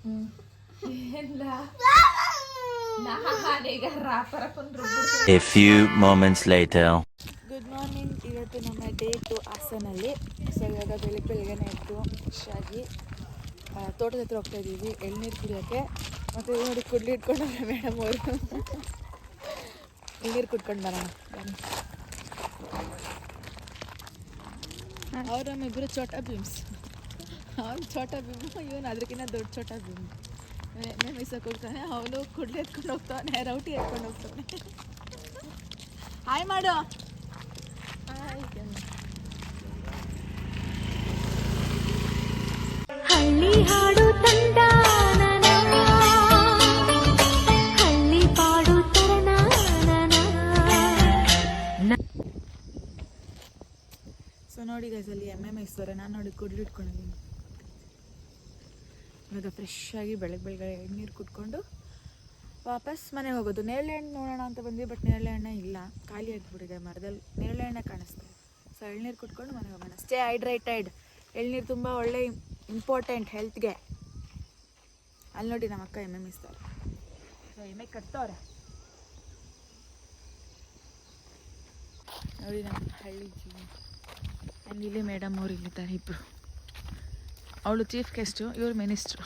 A few moments later. Good morning. ಇವತ್ತು ನಮ್ಮ day 2 ಹಾಸನಲ್ಲಿ. So ಇವಾಗ ಬೆಳಗ್ಗೆನೇ ಎದ್ದು ಖುಷಿಯಾಗಿ ತೋಟದ ಹತ್ರ ಹೋಗ್ತಾ ಇದ್ದೀವಿ ಎಳ್ನೀರು ಕುಡಿಯೋಕ್ಕೆ. ಮತ್ತು ನೋಡಿ ಕುಡ್ಲಿ ಇಟ್ಕೊಂಡವ್ರೆ ಮೇಡಮ್ ಅವರು. ಎಳ್ನೀರು ಕುಡ್ಕೊಂಡು ಬರೋಣ ಬನ್ನಿ. ಅವ್ರು ನಮ್ಮಿಬ್ಬರು ಛೋಟಾ ಭೀಮ್ಸ್. ಅವ್ನು ಛೋಟಾ ಭೀಮು, ಇವನು ಅದಕ್ಕಿಂತ ದೊಡ್ಡ ಛೋಟಾ ಭೀಮು. ಮೀಸಕ್ಕೆ ಹೋಗ್ತಾನೆ, ಅವನು ಕುಡ್ಲಿ ಎತ್ಕೊಂಡು ಹೋಗ್ತಾನೆ, ರೌಟಿ ಎತ್ಕೊಂಡು ಹೋಗ್ತಾನೆ. ಹಾಯ್ ಮಾಡು. ಹಳ್ಳಿ ಹಾಡು ತಂದ ಹಳ್ಳಿ ಪಾಡು ತರನ. ಸೊ ನೋಡಿ ಗೈಸ್, ಅಲ್ಲಿ MMS ನಾನು ನೋಡಿ ಕುಡ್ಲಿ ಇಟ್ಕೊಂಡಿದ್ದೀನಿ. ಇವಾಗ ಫ್ರೆಶ್ ಆಗಿ ಬೆಳಗ್ಗೆ ಎಳ್ನೀರು ಕುಟ್ಕೊಂಡು ವಾಪಸ್ ಮನೆಗೆ ಹೋಗೋದು. ನೇರಳೆ ಹಣ್ಣು ನೋಡೋಣ ಅಂತ ಬಂದ್ವಿ, ಬಟ್ ನೇರಳೆ ಹಣ್ಣೆ ಇಲ್ಲ, ಖಾಲಿ ಆಗಿಬಿಟ್ಟಿದೆ ಮರದಲ್ಲಿ. ನೇರಳೆ ಹಣ್ಣೆ ಕಾಣಿಸ್ತದೆ. ಸೊ ಎಳ್ನೀರು ಕುಟ್ಕೊಂಡು ಮನೆಗೆ ಹೋಗೋಣ. Stay hydrated. ಎಳ್ನೀರು ತುಂಬ ಒಳ್ಳೆ ಇಂಪಾರ್ಟೆಂಟ್ ಹೆಲ್ತ್ಗೆ. ಅಲ್ಲಿ ನೋಡಿ ನಮ್ಮ ಅಕ್ಕ MMS ತಾರೆ. ಸೊ ಎಮ್ಮೆ ಕಟ್ತವ್ರೆ ನೋಡಿ ನಮ್ಮ ಹಳ್ಳಿ ಜೀವನ. ಆ್ಯಂಡ್ ಇಲ್ಲಿ ಮೇಡಮ್ ಅವ್ರು ಇಲ್ಲಿದ್ದಾರೆ ಇಬ್ಬರು. ಅವಳು ಚೀಫ್ ಗೆಸ್ಟು, ಇವರು ಮಿನಿಸ್ಟ್ರು.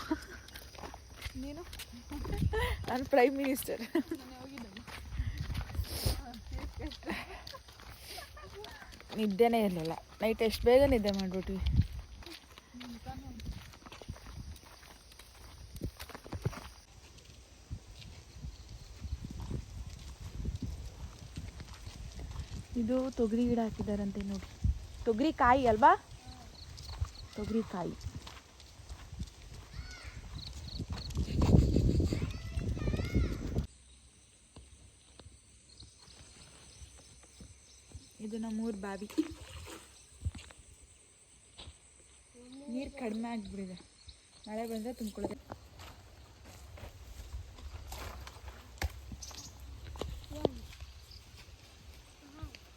ನೀನು? ನಾನು ಪ್ರೈಮ್ ಮಿನಿಸ್ಟರ್. ನಿದ್ದೆನೇ ಇರಲಿಲ್ಲ ನೈಟ್. ಎಷ್ಟು ಬೇಗ ನಿದ್ದೆ ಮಾಡಿಬಿಟ್ವಿ. ಇದು ತೊಗರಿ ಗಿಡ ಹಾಕಿದಾರಂತೆ ನೋಡಿ. ತೊಗರಿ ಕಾಯಿ ಅಲ್ವಾ? ತೊಗರಿ ಕಾಯಿ. ಇದು ನಮ್ಮೂರು ಬಾವಿ. ನೀರು ಕಡಿಮೆ ಆಗಿಬಿಡಿದೆ, ಮಳೆ ಬಂದರೆ ತುಂಬಿಕೊಳ್ಳೋದೆ.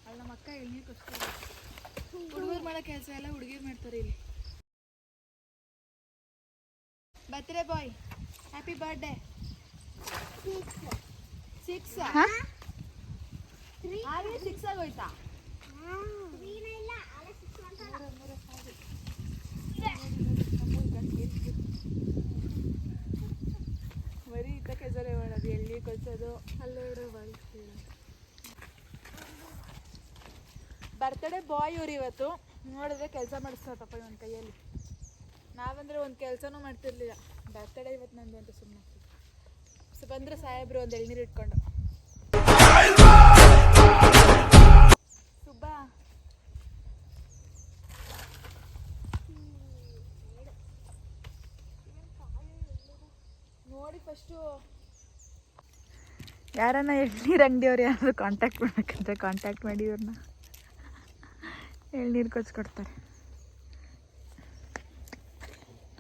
ಅಲ್ಲಿ ನಮ್ಮ ಅಕ್ಕ ಎಳ್ನೀರು ಕೊಚ್ತಾರೆ. ಹುಡುಗರು ಮಾಡೋ ಕೆಲಸ ಎಲ್ಲ ಹುಡುಗಿರು ಮಾಡ್ತಾರೆ ಇಲ್ಲಿ. ಬರ್ತ್ಡೇ ಬಾಯ್, ಹ್ಯಾಪಿ ಬರ್ಡೇ. 6 ಆಗೋಯ್ತಾ? ಬರೀ ಇಂಥ ಕೆಲಸನೇ ಮಾಡೋದು, ಎಳ್ನೀರು ಕೊಚ್ಚೋದು. ಅಲ್ಲೇಡು ಬರ್ತ್ಡೇ ಬಾಯ್ ಇವ್ರು ಇವತ್ತು. ನೋಡಿದ್ರೆ ಕೆಲಸ ಮಾಡಿಸ್ತಪ್ಪ ಇವನ ಕೈಯಲ್ಲಿ. ನಾವಂದ್ರೆ ಒಂದು ಕೆಲಸನೂ ಮಾಡ್ತಿರ್ಲಿಲ್ಲ. ಬರ್ತ್ಡೇ ಇವತ್ತು ನಂದು ಅಂತ ಸುಮ್ಮನೆ ಸೊ ಬಂದರೆ ಸಾಹೇಬ್ರು ಒಂದು ಎಳ್ನೀರು ಇಟ್ಕೊಂಡು. ಸುಬ್ಬ ನೋಡಿ ಫಸ್ಟು ಯಾರನ್ನ ಎಳ್ನೀರು ಅಂಗಡಿಯವ್ರು ಯಾರಾದ್ರು ಕಾಂಟ್ಯಾಕ್ಟ್ ಮಾಡ್ಬೇಕಂದ್ರೆ ಕಾಂಟ್ಯಾಕ್ಟ್ ಮಾಡಿ ಇವ್ರನ್ನ. ಎಳ್ನೀರು ಕೊಚ್ಕೊಡ್ತಾರೆ.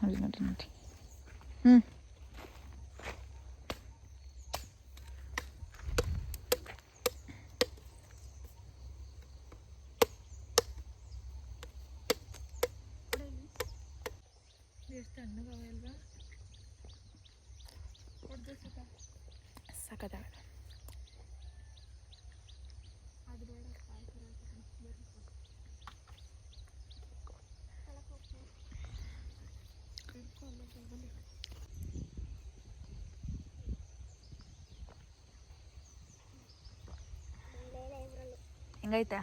ನೋಡಿ ನೋಡಿ ನೋಡಿ. ಎಷ್ಟು ತಣ್ಣಗವೆ ಅಲ್ವಾ? ಸಖತ್ತಾಗದೆ. ಹೆಂಗೈತೆ?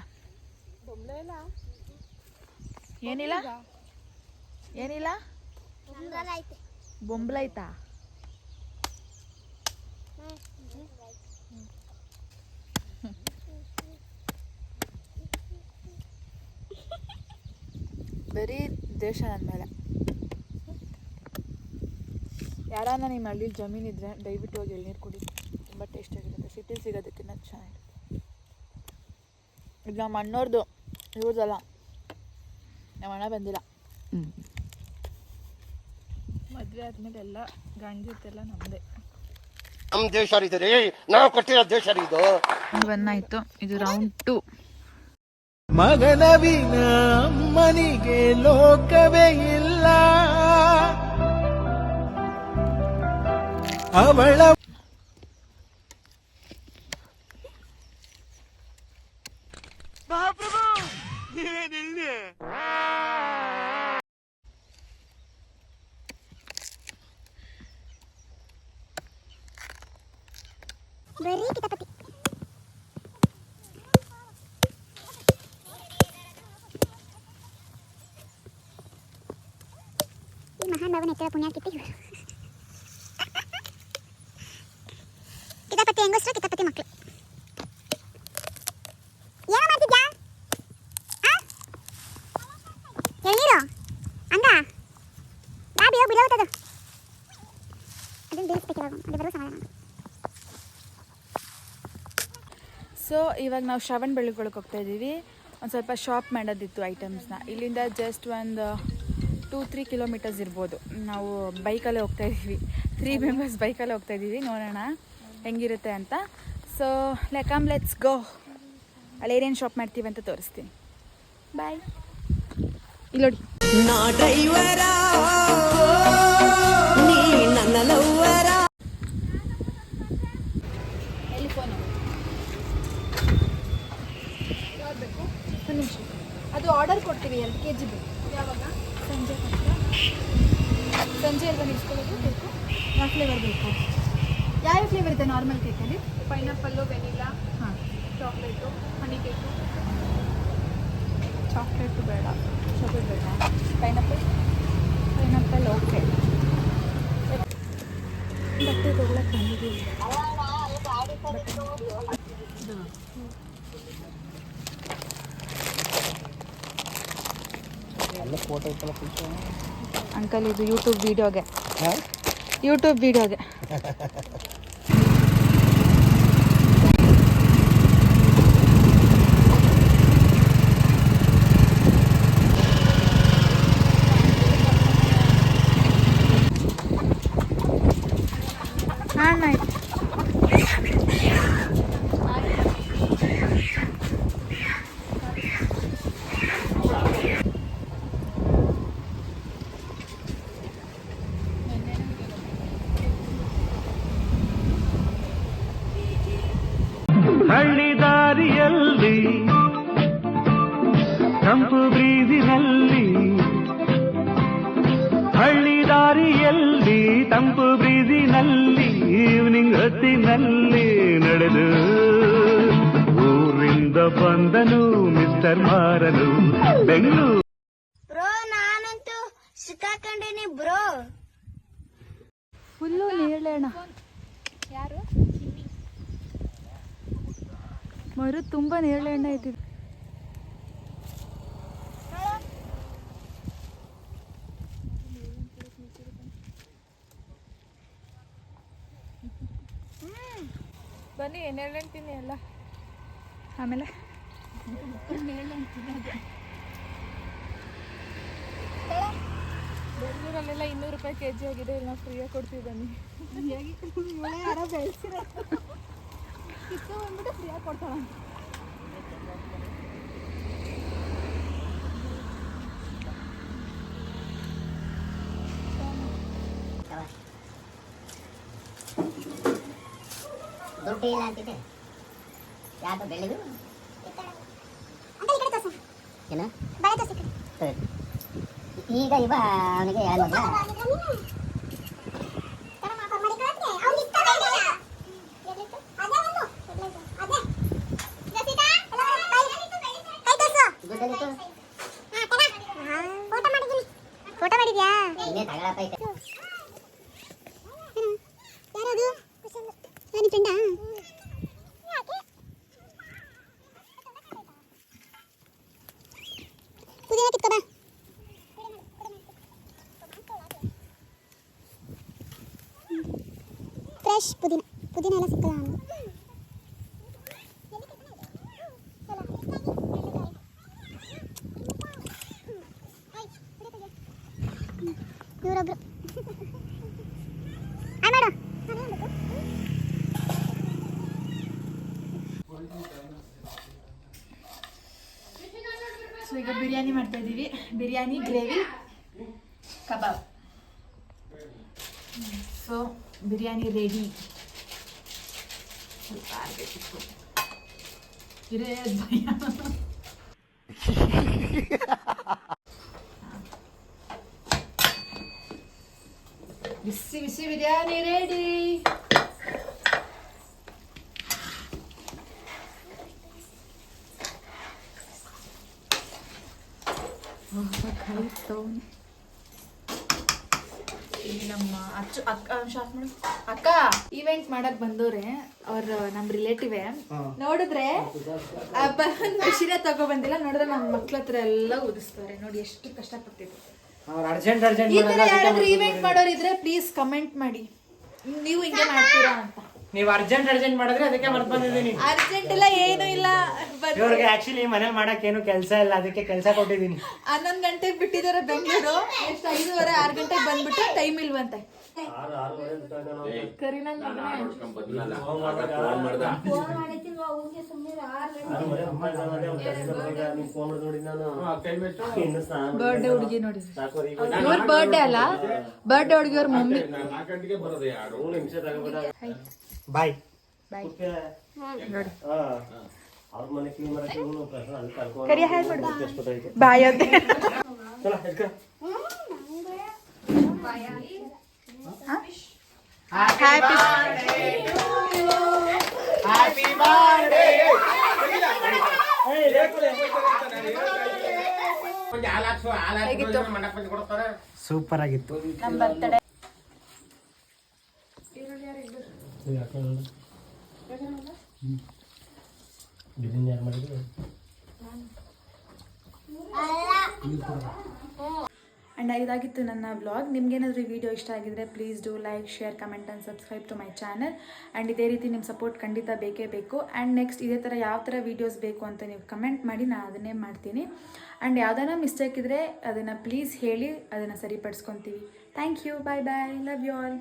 ಏನಿಲ್ಲ ಏನಿಲ್ಲ ಬೊಂಬಲೈತಾ? ಬರೀ ದೇಶ ಅಂದಮೇಲೆ ಯಾರನ್ನ ನಿಮ್ಮ ಹಳ್ಳಿಲಿ ಜಮೀನಿದ್ರೆ ದಯವಿಟ್ಟು ಹೋಗಿ ಎಳ್ನೀರು ಕುಡಿ. ತುಂಬ ಟೇಸ್ಟಾಗಿರುತ್ತೆ. ಸಿಟಿಲಿ ಸಿಗೋದಕ್ಕಿಂತ ಚೆನ್ನಾಗಿರುತ್ತೆ. ಇದು ನಮ್ಮ ಅಣ್ಣವ್ರದ್ದು, ಇವ್ರದ್ದಲ್ಲ. ನಮ್ಮ ಅಣ್ಣ ಬಂದಿಲ್ಲ. ಮದುವೆ ಆದಮೇಲೆ ಎಲ್ಲ ಗಂಜಿತ್ತೆಲ್ಲ ನಮ್ಮದೇ. ನಮ್ಮ ದೇಶ ರೀ, ನಾವು ಕಟ್ಟಿರೋ ದೇಶ ಇದು. ಬಂದಾಯ್ತು. ಇದು ರೌಂಡ್ 2. ಮಗನವಿನ ಅಮ್ಮನಿಗೆ ಲೋಕವೇ ಇಲ್ಲ. ಅವಳ ಬರೀ ಕಿತಾಪತಿ. ಈ ಮಹಾನ್ ಭಾವನೆ ಎತ್ತರ ಪುಣ್ಯಾಕಿತ್ತಿ ಕಿತಾಪತಿ ಹೆಂಗಸ್ರು, ಕಿತಾಪತಿ ಮಕ್ಕಳು. ಏನೋ ಮಾಡ್ತಿದ್ಯಾ? ಎಳ್ನೀರು ಹಂಗ ಬಾಬಿ ಹೋಗಿ ಬಿಡೋತದು. ಅದನ್ನು ಬೇಯಿಸ್ಬೇಕು ಇವಾಗ, ಅದು ಬರೋ ಸಮಾಧಾನ. ಸೊ ಇವಾಗ ನಾವು ಶ್ರವಣ ಬೆಳಗೊಳಕ್ಕೆ ಹೋಗ್ತಾ ಇದ್ದೀವಿ. ಒಂದು ಸ್ವಲ್ಪ ಶಾಪ್ ಮಾಡೋದಿತ್ತು ಐಟಮ್ಸ್ನ. ಇಲ್ಲಿಂದ ಜಸ್ಟ್ ಒಂದು 2-3 ಕಿಲೋಮೀಟರ್ಸ್ ಇರ್ಬೋದು. ನಾವು ಬೈಕಲ್ಲೇ ಹೋಗ್ತಾ ಇದ್ದೀವಿ, 3 ಮೆಂಬರ್ಸ್ ಬೈಕಲ್ಲೇ ಹೋಗ್ತಾ ಇದ್ದೀವಿ. ನೋಡೋಣ ಹೆಂಗಿರುತ್ತೆ ಅಂತ. So let's go. ಅಲ್ಲಿ ಏನೇನು ಶಾಪ್ ಮಾಡ್ತೀವಿ ಅಂತ ತೋರಿಸ್ತೀನಿ. ಬಾಯ್. ಇಲ್ಲಿ ನೋಡಿ, ನಾ ಡ್ರೈವರ ನೀ ನನ್ನ ಲವ್ವರ. ಎಲ್ಲಿ ಫೋನು? ಒಂದು ನಿಮಿಷ, ಅದು ಆರ್ಡರ್ ಕೊಡ್ತೀವಿ 2 kg ಬೇಕು. ಯಾವಾಗ? ಸಂಜೆ ಅಲ್ವಾ ಇಸ್ಕೊಳ್ಳೋದು? ಬೇಕು. ಯಾವ ಫ್ಲೇವರ್ ಬೇಕು? ಯಾವ ಫ್ಲೇವರ್ ಇದೆ ನಾರ್ಮಲ್ ಕೇಕಲ್ಲಿ? ಪೈನಾಪಲ್ಲು, ವೆನಿಲಾ, ಹಾಂ, ಚಾಕ್ಲೇಟು, ಹನಿ ಕೇಕು. ಚಾಕ್ಲೇಟು ಬೇಡ, ಚಾಕ್ಲೇಟ್ ಬೇಡ. Pineapple okay. ಬಟ್ಟೆ ತೊಗೊಳಕ್ಕೆ ಬಂದಿದ್ದೀವಿ. ಅಂಕಲ್ ಇದು ಯೂಟ್ಯೂಬ್ ವಿಡಿಯೋಗೆ. ಆಯ್ತು. ಹಳ್ಳಿ ದಾರಿಯಲ್ಲಿ ತಂಪು ಬ್ರೀಜಿನಲ್ಲಿ, ಹಳ್ಳಿ ದಾರಿಯಲ್ಲಿ ತಂಪು ಬ್ರೀಜಿನಲ್ಲಿ, ಈವ್ನಿಂಗ್ ಹೊತ್ತಿನಲ್ಲಿ ನಡೆದು ಊರಿಂದ ಬಂದನು ಮಿಸ್ಟರ್ ಮಾರನು ಬೆಂಗಳೂರು. ಬ್ರೋ ನಾನಂತೂ ಸಿಕ್ಕಾಕೊಂಡಿನಿ ಬ್ರೋ. ಫುಲ್ಲು ನೇರಳೆಣ್ಣ. ಯಾರು? ಮರು ತುಂಬ ನೇರಳೆಣ್ಣ ಐತಿ. ಬನ್ನಿ ನೇರಳೆ ತಿನ್ನಿ ಎಲ್ಲ. ಆಮೇಲೆ ಬೆಂಗಳೂರಲ್ಲೆಲ್ಲ 200 ರೂಪಾಯಿ kg ಆಗಿದೆ. ಇಲ್ಲಿ ನಾವು ಫ್ರೀಯಾಗಿ ಕೊಡ್ತೀವಿ ಬನ್ನಿ. ಯಾರೋ ಬೆಳೆಸಿರೋ ಕಿತ್ತು ಬಂದ್ಬಿಟ್ಟು ಫ್ರೀಯಾಗಿ ಕೊಡ್ತಾಳ. ದುಡ್ಡು ಇಲ್ಲ ಅಂತಿದೆ. ಯಾಕೆ ಬೆಳೆದು ಏನ ಈಗ ಇವ ಅವನಿಗೆ ಹೇಳೋಲ್ಲ. ಫೋಟೋ ಮಾಡಿದ್ಯಾ? ಯಾರದು? ನಿಮ್ಮ ಫ್ರೆಂಡಾ? ಪುದೀನ ಕಿತ್ಕೊ ಬಾ. ಫ್ರೆಶ್ ಪುದೀನ ಎಲ್ಲ ಸಿಕ್ಕಲ್ಲ ನಮಗೆ. ಇವರೊಬ್ರು ಮಾಡು. ಸೊ ಈಗ ಬಿರಿಯಾನಿ ಮಾಡ್ತಾ ಇದ್ದೀವಿ. Biryani gravy kebab. So biryani ready. ಸ್ವಲ್ಪ ಆಗಬೇಕಿತ್ತು ಇರೇ ಭಯ. ಬಿಸಿ ಬಿಸಿ ಬಿರಿಯಾನಿ ರೆಡಿ. ಇಲ್ಲಿ ನಮ್ಮ ಅಕ್ಕ ಇವೆಂಟ್ ಮಾಡಕ್ ಬಂದವ್ರೆ, ಅವ್ರ ನಮ್ ರಿಲೇಟಿವ್. ನೋಡಿದ್ರೆ ಖುಷಿನೇ ತಗೋ ಬಂದಿಲ್ಲ, ನೋಡಿದ್ರೆ ನಮ್ಮ ಮಕ್ಳ ಹತ್ರ ಎಲ್ಲ ಉದಿಸ್ತಾರೆ. ನೋಡಿ ಎಷ್ಟು ಕಷ್ಟಪಟ್ಟಿದ್ರು. ಈ ತರ ಯಾರಾದ್ರೂ ಇವೆಂಟ್ ಮಾಡೋರಿದ್ರೆ ಪ್ಲೀಸ್ ಕಮೆಂಟ್ ಮಾಡಿ, ನೀವು ಹಿಂಗೆ ಮಾಡ್ತೀರಾ ಅಂತ. ನೀವು ಅರ್ಜೆಂಟ್ ಮಾಡಿದ್ರೆ ಅದಕ್ಕೆ ಮರ್ತ್ ಬಂದಿದ್ದೀನಿ. ಅರ್ಜೆಂಟ್ ಇಲ್ಲ, ಏನು ಇಲ್ಲ. ಇವ್ರಿಗೆ ಆಕ್ಚುಲಿ ಮನೇಲಿ ಮಾಡಕ್ ಏನು ಕೆಲಸ ಇಲ್ಲ, ಅದಕ್ಕೆ ಕೆಲಸ ಕೊಟ್ಟಿದ್ದೀನಿ. 11 ಗಂಟೆಗೆ ಬಿಟ್ಟಿದ್ದಾರೆ ಬೆಂಗಳೂರು. ಎಷ್ಟು 5:30 6 ಗಂಟೆಗೆ ಬಂದ್ಬಿಟ್ಟು ಟೈಮ್ ಇಲ್ವಂತೆ. ಬರ್ಡೇ ಹುಡುಗಿ ನೋಡಿ, ಇವ್ರ ಬರ್ಡೇ ಅಲ್ಲ, ಬರ್ಡೇ ಹುಡುಗಿ ಅವ್ರ ಮಮ್ಮಿ. ಬಾಯ್ ಬಾಯ್. ನೋಡಿ ಕರಿಯ ಹೇಳಿ ಬಾಯ್ ಅಂತ. ಸೂಪರ್ ಆಗಿತ್ತು ನಮ್ಮ ಬರ್ತಡೇ. ಆ್ಯಂಡ್ ಇದಾಗಿತ್ತು ನನ್ನ ಬ್ಲಾಗ್. ನಿಮ್ಗೇನಾದರೂ ಈ ವಿಡಿಯೋ ಇಷ್ಟ ಆಗಿದ್ರೆ please do like, share, comment and subscribe to my channel. And ಇದೇ ರೀತಿ ನಿಮ್ಮ ಸಪೋರ್ಟ್ ಖಂಡಿತ ಬೇಕೇ ಬೇಕು. ಆ್ಯಂಡ್ ನೆಕ್ಸ್ಟ್ ಇದೇ ಥರ ಯಾವ ಥರ ವೀಡಿಯೋಸ್ ಬೇಕು ಅಂತ ನೀವು ಕಮೆಂಟ್ ಮಾಡಿ, ನಾನು ಅದನ್ನೇ ಮಾಡ್ತೀನಿ. ಆ್ಯಂಡ್ ಯಾವ್ದಾನ ಮಿಸ್ಟೇಕ್ ಇದ್ದರೆ ಅದನ್ನು ಪ್ಲೀಸ್ ಹೇಳಿ, ಅದನ್ನು ಸರಿಪಡಿಸ್ಕೊತೀವಿ. Thank you, bye bye, love you all.